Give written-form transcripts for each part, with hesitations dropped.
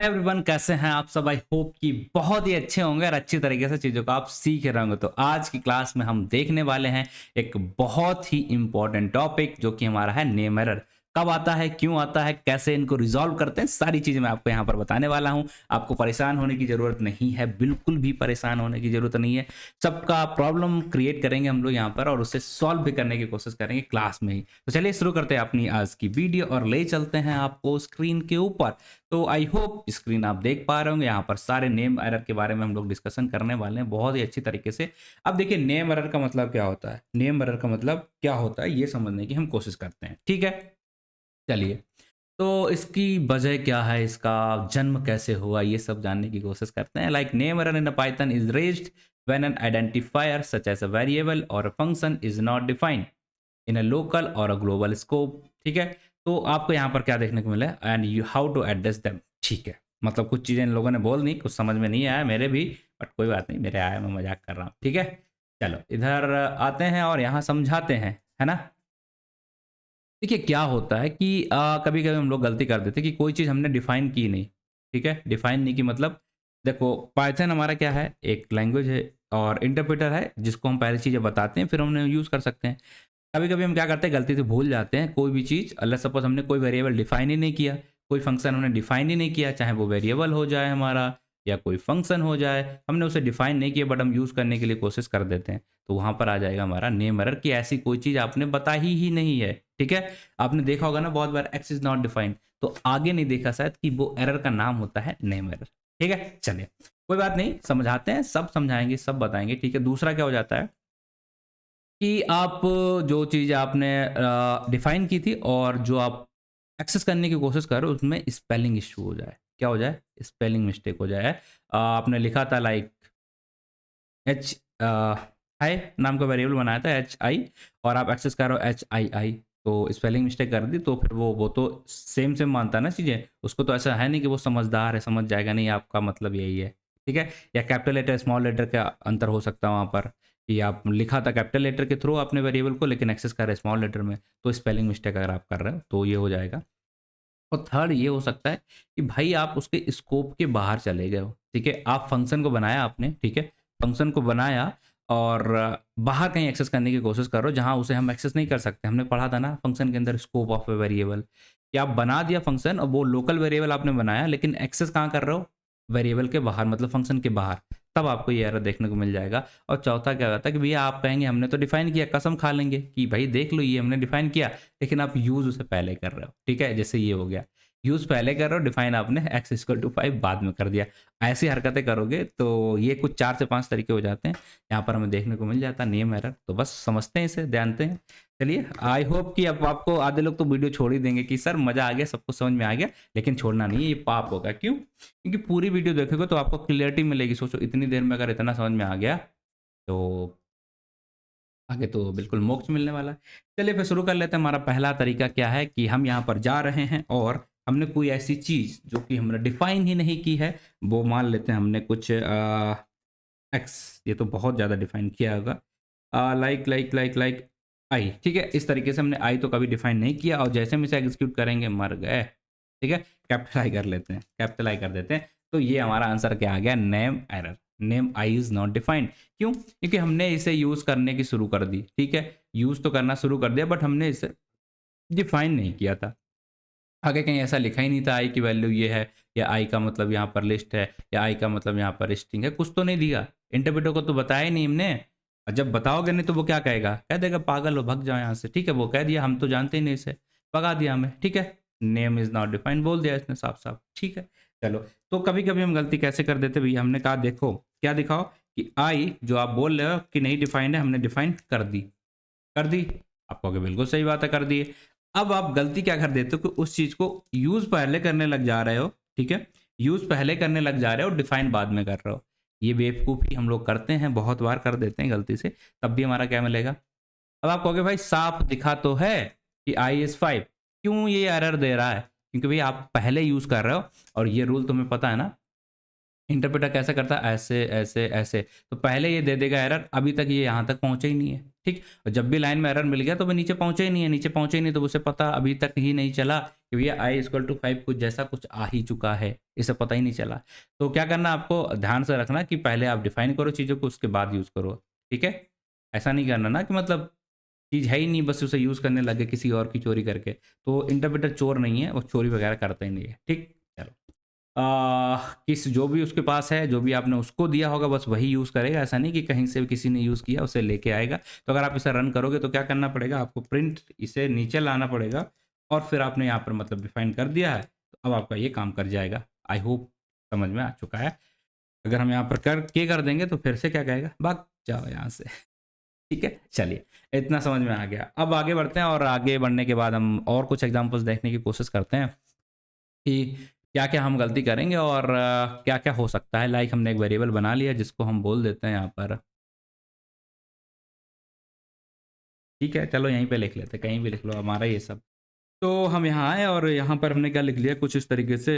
Everyone, कैसे हैं आप सब। आई होप कि बहुत ही अच्छे होंगे और अच्छी तरीके से चीज़ों को आप सीख रहे होंगे। तो आज की क्लास में हम देखने वाले हैं एक बहुत ही इंपॉर्टेंट टॉपिक जो कि हमारा है नेम एरर। कब आता है, क्यों आता है, कैसे इनको रिजॉल्व करते हैं, सारी चीज़ें मैं आपको यहाँ पर बताने वाला हूँ। आपको परेशान होने की ज़रूरत नहीं है, बिल्कुल भी परेशान होने की ज़रूरत नहीं है। सबका प्रॉब्लम क्रिएट करेंगे हम लोग यहाँ पर और उसे सॉल्व भी करने की कोशिश करेंगे क्लास में ही। तो चलिए शुरू करते हैं अपनी आज की वीडियो और ले चलते हैं आपको स्क्रीन के ऊपर। तो आई होप स्क्रीन आप देख पा रहे होंगे। यहाँ पर सारे नेम एरर के बारे में हम लोग डिस्कशन करने वाले हैं बहुत ही अच्छी तरीके से। अब देखिए, नेम एरर का मतलब क्या होता है, नेम एरर का मतलब क्या होता है ये समझने की हम कोशिश करते हैं। ठीक है, चलिए। तो इसकी वजह क्या है, इसका जन्म कैसे हुआ, ये सब जानने की कोशिश करते हैं। Like name error in Python is raised when an identifier such as a variable or a function is not defined in a local or a global scope. ठीक है, तो आपको यहाँ पर क्या देखने को मिला है and you how to address them. ठीक है, मतलब कुछ चीज़ें इन लोगों ने बोल दी, कुछ समझ में नहीं आया मेरे भी, बट कोई बात नहीं, मेरे आया, मैं मजाक कर रहा हूँ। ठीक है, चलो इधर आते हैं और यहाँ समझाते हैं, है ना। देखिए क्या होता है कि कभी कभी हम लोग गलती कर देते हैं कि कोई चीज़ हमने डिफाइन की नहीं। ठीक है, डिफाइन नहीं की मतलब, देखो पाइथन हमारा क्या है, एक लैंग्वेज है और इंटरप्रेटर है जिसको हम पहले चीज़ें बताते हैं फिर हमने यूज़ कर सकते हैं। कभी-कभी हम क्या करते हैं, गलती से भूल जाते हैं कोई भी चीज़, लेट्स सपोज़ हमने कोई वेरिएबल डिफाइन ही नहीं किया, कोई फंक्शन हमने डिफाइन ही नहीं किया, चाहे वो वेरिएबल हो जाए हमारा या कोई फंक्शन हो जाए, हमने उसे डिफाइन नहीं किया बट हम यूज़ करने के लिए कोशिश कर देते हैं। तो वहाँ पर आ जाएगा हमारा नेम एरर कि ऐसी कोई चीज़ आपने बताई ही नहीं है। ठीक है? आपने देखा होगा ना बहुत बार एक्स इज़ नॉट डिफाइंड, तो आगे नहीं देखा शायद कि वो एरर का नाम होता है नेम एरर। ठीक है? चलिए, कोई बात नहीं, समझाते हैं, सब समझाएँगे, सब बताएँगे। ठीक है? दूसरा क्या हो जाता है कि आप जो चीज़ आपने डिफाइन की थी और जो आप एक्सेस करने की कोशिश कर रहे हो उसमें स्पेलिंग इशू हो जाए, क्या हो जाए, स्पेलिंग मिस्टेक हो जाए। आपने लिखा था लाइक एच आई नाम का वेरिएबल बनाया था एच आई, और आप एक्सेस कर रहे हो एच आई आई, तो स्पेलिंग मिस्टेक कर दी, तो फिर वो तो सेम सेम मानता है ना चीज़ें, उसको तो ऐसा है नहीं कि वो समझदार है, समझ जाएगा, नहीं आपका मतलब यही है। ठीक है, या कैपिटल लेटर स्मॉल लेटर का अंतर हो सकता है वहाँ पर, कि आप लिखा था कैपिटल लेटर के थ्रू आपने वेरिएबल को, लेकिन एक्सेस कर रहे हैं स्मॉल लेटर में, तो स्पेलिंग मिस्टेक अगर आप कर रहे हो तो ये हो जाएगा। और थर्ड ये हो सकता है कि भाई आप उसके स्कोप के बाहर चले गए हो। ठीक है, आप फंक्शन को बनाया आपने, ठीक है, फंक्शन को बनाया और बाहर कहीं एक्सेस करने की कोशिश कर रहे हो जहां उसे हम एक्सेस नहीं कर सकते। हमने पढ़ा था ना फंक्शन के अंदर स्कोप ऑफ ए वेरिएबल, कि आप बना दिया फंक्शन और वो लोकल वेरिएबल आपने बनाया, लेकिन एक्सेस कहाँ कर रहे हो, वेरिएबल के बाहर, मतलब फंक्शन के बाहर, तब आपको ये एरर देखने को मिल जाएगा। और चौथा क्या होता है कि भैया आप कहेंगे हमने तो डिफाइन किया, कसम खा लेंगे कि भाई देख लो ये हमने डिफाइन किया, लेकिन आप यूज़ उसे पहले कर रहे हो। ठीक है, जैसे ये हो गया, यूज़ पहले कर रहे हो, डिफाइन आपने x इक्वल टू 5 बाद में कर दिया। ऐसी हरकतें करोगे तो ये कुछ 4 से 5 तरीके हो जाते हैं, यहाँ पर हमें देखने को मिल जाता है नेम एरर। तो बस समझते हैं इसे, जानते हैं। चलिए, आई होप कि अब आपको, आधे लोग तो वीडियो छोड़ ही देंगे कि सर मज़ा आ गया, सब कुछ समझ में आ गया, लेकिन छोड़ना नहीं है, ये पाप होगा। क्यों? क्योंकि पूरी वीडियो देखोगे तो आपको क्लियरिटी मिलेगी। सोचो इतनी देर में अगर इतना समझ में आ गया, तो आगे तो बिल्कुल मोक्ष मिलने वाला है। चलिए फिर शुरू कर लेते हैं। हमारा पहला तरीका क्या है कि हम यहाँ पर जा रहे हैं और हमने कोई ऐसी चीज़ जो कि हमने डिफाइन ही नहीं की है, वो मान लेते हैं हमने कुछ एक्स, ये तो बहुत ज़्यादा डिफाइन किया होगा, like like like like I. ठीक है, इस तरीके से हमने आई तो कभी डिफाइन नहीं किया और जैसे हम इसे एग्जीक्यूट करेंगे मर गए। ठीक है, कैपिटल आई कर लेते हैं, कैपिटल आई कर देते हैं, तो ये हमारा आंसर क्या आ गया, name error. Name I is not defined. क्यों? क्योंकि हमने इसे यूज़ करने की शुरू कर दी। ठीक है, यूज़ तो करना शुरू कर दिया बट हमने इसे डिफाइन नहीं किया था। आगे कहीं ऐसा लिखा ही नहीं था आई की वैल्यू ये है, या आई का मतलब यहाँ पर लिस्ट है, या आई का मतलब यहाँ पर स्ट्रिंग है, कुछ तो नहीं दिया। इंटरप्रेटर को तो बताया ही नहीं हमने, और जब बताओगे नहीं तो वो क्या कहेगा, कह देगा पागल हो भग जाओ यहाँ से। ठीक है, वो कह दिया हम तो जानते ही नहीं इसे, भगा दिया हमें। ठीक है, नेम इज नॉट डिफाइंड बोल दिया इसने साफ साफ। ठीक है, चलो। तो कभी कभी हम गलती कैसे कर देते भैया, हमने कहा देखो क्या दिखाओ कि आई जो आप बोल रहे हो कि नहीं डिफाइंड है, हमने डिफाइन कर दी, कर दी। आप कहोगे बिल्कुल सही बात है, कर दिए। अब आप गलती क्या कर देते हो कि उस चीज को यूज पहले करने लग जा रहे हो। ठीक है, यूज पहले करने लग जा रहे हो, डिफाइन बाद में कर रहे हो। ये बेवकूफ़ी हम लोग करते हैं, बहुत बार कर देते हैं गलती से, तब भी हमारा क्या मिलेगा। अब आप कहोगे भाई साफ दिखा तो है कि आई इज 5, क्यों ये एरर दे रहा है? क्योंकि भाई आप पहले यूज कर रहे हो, और ये रूल तुम्हें पता है ना, इंटरप्रेटर कैसे करता है, ऐसे ऐसे ऐसे, तो पहले ये दे देगा एरर, अभी तक ये यहाँ तक पहुंचा ही नहीं है। ठीक। और जब भी लाइन में एरर मिल गया तो वो नीचे पहुंचे ही नहीं है, नीचे पहुंचे ही नहीं, तो उसे पता अभी तक ही नहीं चला कि भैया आई इक्वल टू 5 कुछ जैसा कुछ आ ही चुका है, इसे पता ही नहीं चला। तो क्या करना आपको ध्यान से रखना कि पहले आप डिफाइन करो चीज़ों को, उसके बाद यूज़ करो, ठीक है। ऐसा नहीं करना ना कि मतलब चीज़ है ही नहीं, बस उसे यूज़ करने लगे किसी और की चोरी करके। तो इंटरप्रेटर चोर नहीं है, वो चोरी वगैरह करता ही नहीं है, ठीक। चलो, किस जो भी उसके पास है, जो भी आपने उसको दिया होगा बस वही यूज़ करेगा। ऐसा नहीं कि कहीं से किसी ने यूज़ किया उसे लेके आएगा। तो अगर आप इसे रन करोगे तो क्या करना पड़ेगा आपको, प्रिंट इसे नीचे लाना पड़ेगा और फिर आपने यहाँ पर मतलब डिफाइन कर दिया है, तो अब आपका ये काम कर जाएगा। आई होप समझ में आ चुका है। अगर हम यहाँ पर कर देंगे तो फिर से क्या कहेगा, भाग जाओ यहाँ से। ठीक है, चलिए इतना समझ में आ गया। अब आगे बढ़ते हैं और आगे बढ़ने के बाद हम और कुछ एग्जांपल्स देखने की कोशिश करते हैं कि क्या-क्या हम गलती करेंगे और क्या-क्या हो सकता है। लाइक हमने एक वेरिएबल बना लिया जिसको हम बोल देते हैं यहाँ पर, ठीक है, चलो यहीं पे लिख लेते हैं, कहीं भी लिख लो हमारा ये सब। तो हम यहाँ आए और यहाँ पर हमने क्या लिख लिया कुछ इस तरीके से,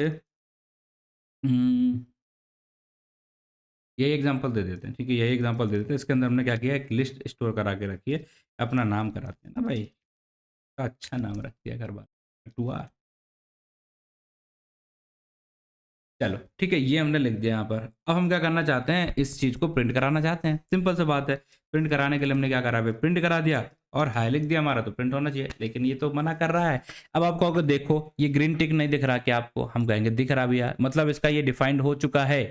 यही एग्जांपल दे देते हैं, ठीक है, यही एग्जांपल दे देते हैं। इसके अंदर हमने क्या किया, एक लिस्ट स्टोर करा के रखी है, अपना नाम कराते हैं ना भाई, का अच्छा नाम रख दिया घर बार टुआ। चलो ठीक है, ये हमने लिख दिया यहाँ पर। अब हम क्या करना चाहते हैं, इस चीज़ को प्रिंट कराना चाहते हैं। सिंपल सी बात है, प्रिंट कराने के लिए हमने क्या करा, प्रिंट करा दिया और हाई लिख दिया, हमारा तो प्रिंट होना चाहिए, लेकिन ये तो मना कर रहा है। अब आप कहोगे देखो ये ग्रीन टिक नहीं दिख रहा क्या आपको, हम कहेंगे दिख रहा भैया, मतलब इसका ये डिफाइंड हो चुका है,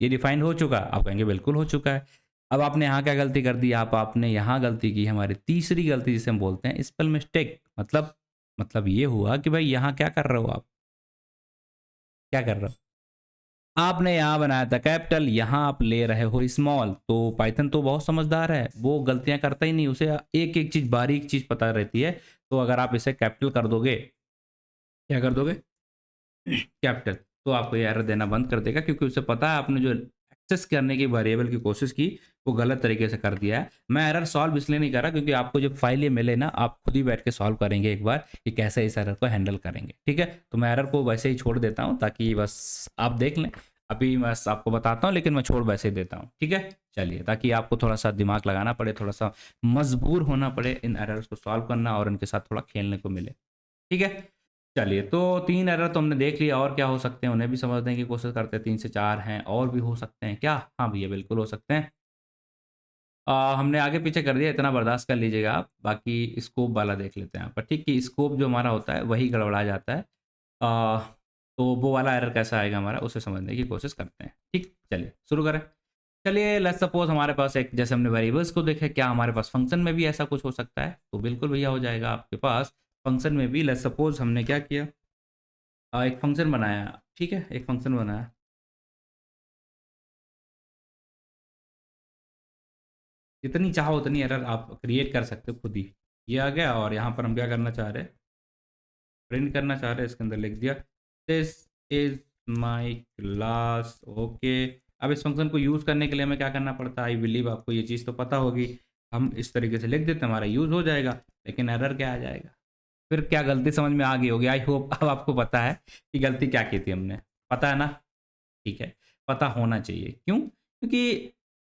ये डिफाइंड हो चुका, आप कहेंगे बिल्कुल हो चुका है। अब आपने यहाँ क्या गलती कर दी, आपने यहाँ गलती की, हमारी तीसरी गलती जिसे हम बोलते हैं स्पेल मिस्टेक। मतलब ये हुआ कि भाई यहाँ क्या कर रहे हो आप, क्या कर रहे हो, आपने यहाँ बनाया था कैपिटल, यहाँ आप ले रहे हो स्मॉल। तो पाइथन तो बहुत समझदार है, वो गलतियां करता ही नहीं, उसे एक एक चीज बारीक चीज पता रहती है। तो अगर आप इसे कैपिटल कर दोगे, क्या कर दोगे, कैपिटल, तो आपको ये एरर देना बंद कर देगा, क्योंकि उसे पता है आपने जो एक्सेस करने की वेरिएबल की कोशिश की वो गलत तरीके से कर दिया है। मैं एरर सॉल्व इसलिए नहीं कर रहा क्योंकि आपको जब फाइल ये मिले ना, आप खुद ही बैठ के सॉल्व करेंगे एक बार कि कैसे इस एरर को हैंडल करेंगे, ठीक है। तो मैं एरर को वैसे ही छोड़ देता हूँ ताकि बस आप देख लें। अभी मैं बस आपको बताता हूँ, लेकिन मैं छोड़ वैसे ही देता हूँ, ठीक है। चलिए, ताकि आपको थोड़ा सा दिमाग लगाना पड़े, थोड़ा सा मजबूर होना पड़े इन एरर्स को सॉल्व करना और इनके साथ थोड़ा खेलने को मिले, ठीक है। चलिए, तो 3 एरर तो हमने देख लिया, और क्या हो सकते हैं उन्हें भी समझने की कोशिश करते हैं। 3 से 4 हैं, और भी हो सकते हैं क्या? हाँ भैया, बिल्कुल हो सकते हैं। हमने आगे पीछे कर दिया, इतना बर्दाश्त कर लीजिएगा आप। बाकी स्कोप वाला देख लेते हैं यहाँ पर, ठीक, कि स्कोप जो हमारा होता है वही गड़बड़ा जाता है। अ, तो वो वाला एरर कैसा आएगा हमारा, उसे समझने की कोशिश करते हैं, ठीक। चलिए शुरू करें। चलिए लेट्स सपोज हमारे पास एक, जैसे हमने वेरिएबल्स को देखा, क्या हमारे पास फंक्शन में भी ऐसा कुछ हो सकता है? तो बिल्कुल भैया हो जाएगा आपके पास। फंक्शन में भी लेट्स सपोज हमने क्या किया, एक फंक्शन बनाया, ठीक है, एक फंक्शन बनाया। जितनी चाहो उतनी एरर आप क्रिएट कर सकते हो खुद ही। ये आ गया, और यहाँ पर हम क्या करना चाह रहे हैं, प्रिंट करना चाह रहे हैं, इसके अंदर लिख दिया this is my class, okay. अब इस फंक्शन को यूज़ करने के लिए हमें क्या करना पड़ता है, आई बिलीव आपको ये चीज़ तो पता होगी। हम इस तरीके से लिख देते हैं, हमारा यूज़ हो जाएगा, लेकिन एरर क्या आ जाएगा, फिर क्या गलती समझ में आ गई होगी, आई होप अब आपको पता है कि गलती क्या की थी हमने, पता है ना, ठीक है। पता होना चाहिए, क्यों, क्योंकि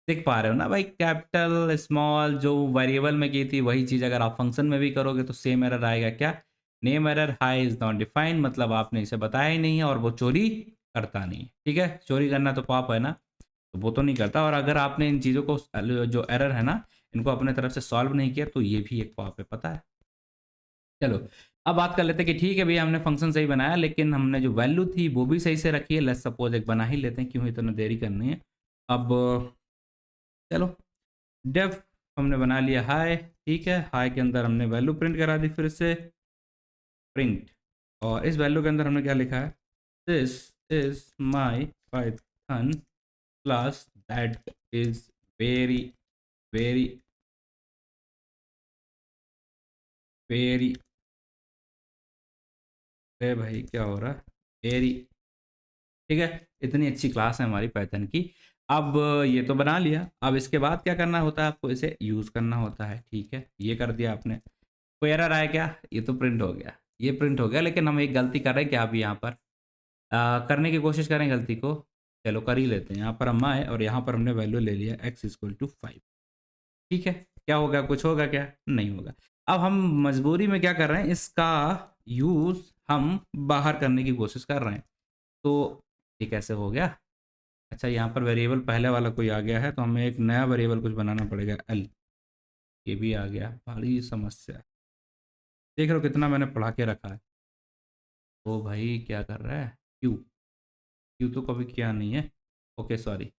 देख पा रहे हो ना भाई, कैपिटल स्मॉल जो वेरिएबल में की थी वही चीज़ अगर आप फंक्शन में भी करोगे तो सेम एरर आएगा। क्या, name error high is not defined, मतलब आपने इसे बताया ही नहीं है और वो चोरी करता नहीं है, ठीक है। चोरी करना तो पाप है ना, तो वो तो नहीं करता। और अगर आपने इन चीज़ों को, जो एरर है ना, इनको अपने तरफ से सॉल्व नहीं किया तो ये भी एक पाप है, पता है। चलो, अब बात कर लेते हैं कि ठीक है भैया, हमने फंक्शन सही बनाया, लेकिन हमने जो वैल्यू थी वो भी सही से रखी है। लेट्स सपोज एक बना ही लेते हैं, क्यों इतना देरी करनी है। अब चलो, डेफ हमने बना लिया हाई, ठीक है। हाई के अंदर हमने वैल्यू प्रिंट करा दी, फिर से प्रिंट, और इस वैल्यू के अंदर हमने क्या लिखा है, this is my Python class that is very very very, अरे भाई क्या हो रहा है, वेरी, ठीक है। इतनी अच्छी क्लास है हमारी पाइथन की। अब ये तो बना लिया, अब इसके बाद क्या करना होता है, आपको इसे यूज़ करना होता है, ठीक है। ये कर दिया आपने, कोई एरर आया क्या, ये तो प्रिंट हो गया, ये प्रिंट हो गया, लेकिन हम एक गलती कर रहे हैं क्या अभी यहाँ पर, करने की कोशिश करें गलती को, चलो कर ही लेते हैं। यहाँ पर हम आए और यहाँ पर हमने वैल्यू ले लिया x इक्वल टू 5, ठीक है। क्या होगा, कुछ होगा क्या? नहीं होगा। अब हम मजबूरी में क्या कर रहे हैं, इसका यूज़ हम बाहर करने की कोशिश कर रहे हैं। तो ये कैसे हो गया? अच्छा, यहाँ पर वेरिएबल पहले वाला कोई आ गया है, तो हमें एक नया वेरिएबल कुछ बनाना पड़ेगा, एल। ये भी आ गया, बड़ी समस्या। देख रहे हो कितना मैंने पढ़ा के रखा है। ओ भाई क्या कर रहा है? क्यू, क्यू तो कभी किया नहीं है। Okay sorry.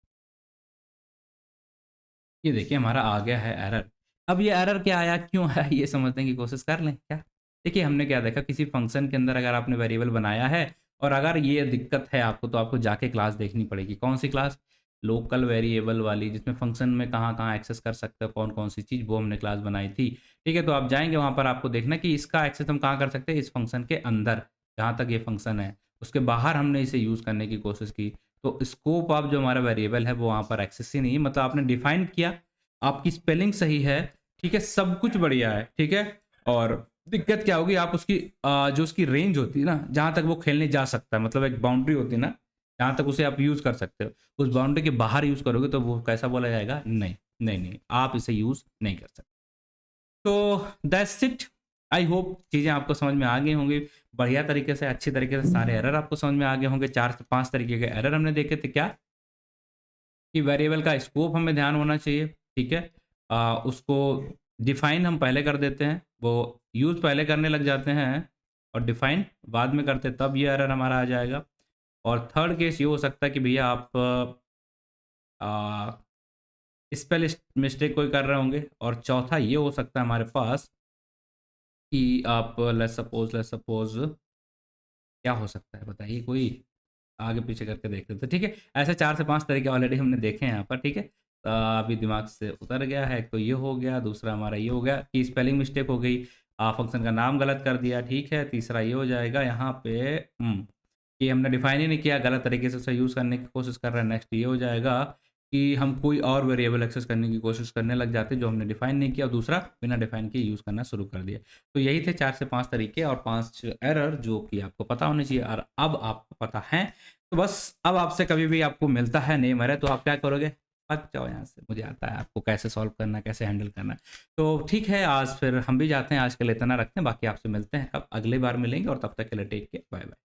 ये देखिए हमारा आ गया है एरर। अब ये एरर क्या आया, क्यों आया, ये समझने की कोशिश कर लें क्या? देखिए हमने क्या देखा, किसी फंक्शन के अंदर अगर आपने वेरिएबल बनाया है और अगर ये दिक्कत है आपको, तो आपको जाके क्लास देखनी पड़ेगी। कौन सी क्लास? लोकल वेरिएबल वाली, जिसमें फंक्शन में कहाँ-कहाँ एक्सेस कर सकते हो, कौन-कौन सी चीज़, वो हमने क्लास बनाई थी। ठीक है, तो आप जाएँगे वहाँ पर आपको देखना कि इसका एक्सेस हम कहाँ कर सकते हैं, इस फंक्शन के अंदर, जहाँ तक ये फंक्शन है। उसके बाहर हमने इसे यूज़ करने की कोशिश की। तो स्कोप ऑफ जो हमारा वेरिएबल है वो वहाँ पर एक्सेस ही नहीं है, मतलब आपने डिफाइन किया, आपकी स्पेलिंग सही है, ठीक है, सब कुछ बढ़िया है, ठीक है। और दिक्कत क्या होगी, आप उसकी जो उसकी रेंज होती है ना, जहाँ तक वो खेलने जा सकता है, मतलब एक बाउंड्री होती है ना, जहाँ तक उसे आप यूज़ कर सकते हो, उस बाउंड्री के बाहर यूज़ करोगे तो वो कैसा बोला जाएगा? नहीं, नहीं, नहीं, आप इसे यूज़ नहीं कर सकते। तो दैट्स इट। आई होप चीज़ें आपको समझ में आ गई होंगी। बढ़िया तरीके से, अच्छी तरीके से सारे एरर आपको समझ में आ गए होंगे। 4 से 5 तरीके के एरर हमने देखे थे। क्या? कि वेरिएबल का स्कोप हमें ध्यान होना चाहिए, ठीक है? उसको डिफाइन हम पहले कर देते हैं, वो यूज़ पहले करने लग जाते हैं और डिफाइन बाद में करते हैं, तब ये एरर हमारा आ जाएगा। और थर्ड केस ये हो सकता है कि भैया आप अ, स्पेल मिस्टेक कोई कर रहे होंगे, और चौथा ये हो सकता है हमारे पास कि आप लेट्स सपोज़ क्या हो सकता है बताइए कोई? आगे पीछे करके देख लेते हैं, ठीक है? ऐसे 4 से 5 तरीके ऑलरेडी हमने देखे हैं यहाँ पर, ठीक है? अभी दिमाग से उतर गया है, एक तो ये हो गया, दूसरा हमारा ये हो गया कि स्पेलिंग मिस्टेक हो गई, फंक्शन का नाम गलत कर दिया, ठीक है? तीसरा ये हो जाएगा यहाँ पे कि हमने डिफाइन ही नहीं किया, गलत तरीके से उसे यूज़ करने की कोशिश कर रहे हैं। नेक्स्ट ये हो जाएगा कि हम कोई और वेरिएबल एक्सेस करने की कोशिश करने लग जाते हैं, जो हमने डिफाइन नहीं किया, और दूसरा बिना डिफाइन किए यूज़ करना शुरू कर दिया। तो यही थे 4 से 5 तरीके और 5 एरर जो कि आपको पता होने चाहिए, और अब आपको पता है, तो बस अब आपसे कभी भी आपको मिलता है नेम एरर, तो आप क्या करोगे? भाग जाओ यहाँ से, मुझे आता है आपको कैसे सॉल्व करना है, कैसे हैंडल करना है। तो ठीक है, आज फिर हम भी जाते हैं, आज के लिए इतना रखते हैं, बाकी आपसे मिलते हैं, अब अगली बार मिलेंगे, और तब तक के लिए टेक केयर, बाय-बाय।